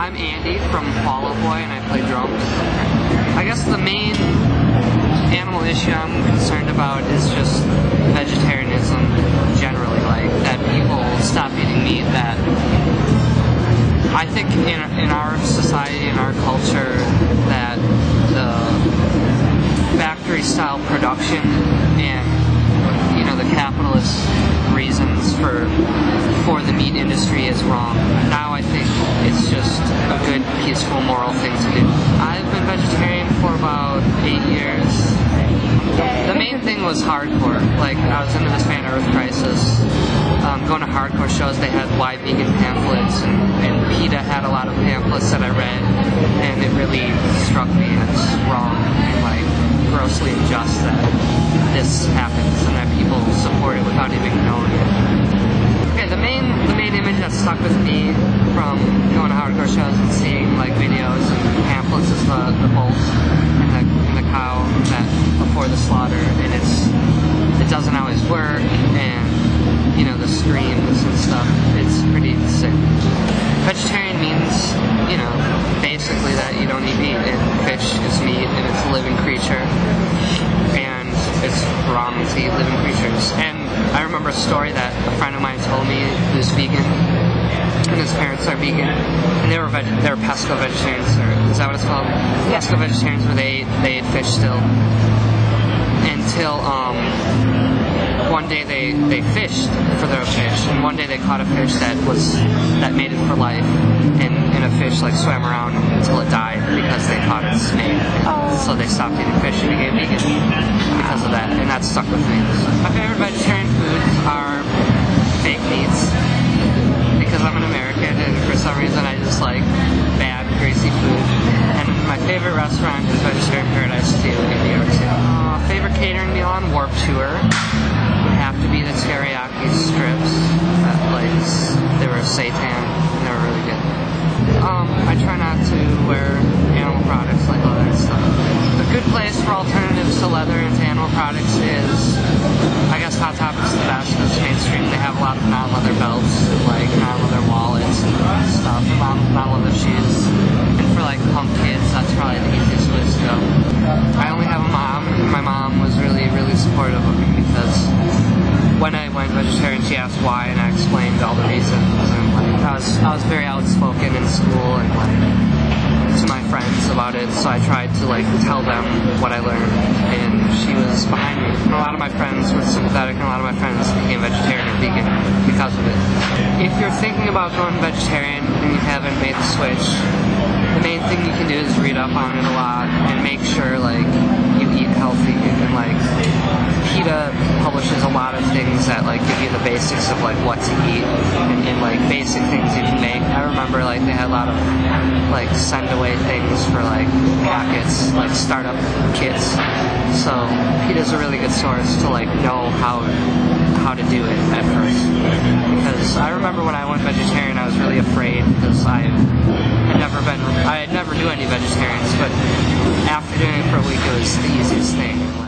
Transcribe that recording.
I'm Andy from Fall Out Boy, and I play drums. I guess the main animal issue I'm concerned about is just vegetarianism generally, like that people stop eating meat. That I think in our society, in our culture, that the factory-style production and the capitalist reasons for the meat industry is wrong. Now I think it's just a good, peaceful, moral thing to do. I've been vegetarian for about 8 years. The main thing was hardcore. Like, I was into this band Earth Crisis. Going to hardcore shows, they had Why Vegan pamphlets, and PETA had a lot of pamphlets that I read, and it really struck me as wrong and like grossly unjust that this happens and that people support it without even knowing it. Okay, the main image that stuck with me from going to hardcore shows and seeing like videos and pamphlets is the bolt and the cow that before the slaughter, and it doesn't always work, and the screams and stuff. It's pretty sick. Vegetarian means basically that you don't eat meat, and fish is meat, and it's a living creature, and it's wrong to eat living creatures. And I remember a story that a friend of mine told me who's vegan, and his parents are vegan, and they were pesco vegetarians, or is that what it's called? Pesco vegetarians, where they ate fish still, until one day they fished for their fish, and one day they caught a fish that made it for life, and a fish like swam around until it died because they thought its mate. So they stopped eating fish and became vegan because of that, and that stuck with me. My favorite vegetarian foods are fake meats, because I'm an American and for some reason I just like bad, greasy food. And my favorite restaurant is Vegetarian Paradise 2 in New York City. Favorite catering meal on Warped Tour would have to be the teriyaki strips. They were seitan, and they were really good. I try not to wear animal products like leather and stuff. A good place for alternatives to leather and to animal products is, I guess, Hot Topic's the best because it's mainstream. They have a lot of non-leather belts, like non-leather wallets and stuff, and non-leather shoes. And for like punk kids, that's probably the easiest place to go. I only have a mom, and my mom was really, really supportive of me because when I went vegetarian, she asked why, and I explained all the reasons. And like, I was very outspoken in school and like to my friends about it, so I tried to like tell them what I learned, and she was behind me. And a lot of my friends were sympathetic, and a lot of my friends became vegetarian or vegan because of it. If you're thinking about going vegetarian and you haven't made the switch, the main thing you can do is read up on it a lot and make sure like you eat healthy, and like PETA publishes a lot of things that like give you the basics of like what to eat and like basic things you can make. I remember like they had a lot of like send away things for like packets, like startup kits. So PETA's a really good source to like know how to do it at first. Because I remember when I went vegetarian, I was really afraid because I had never knew any vegetarians, but after doing it for a week, it was the easiest thing.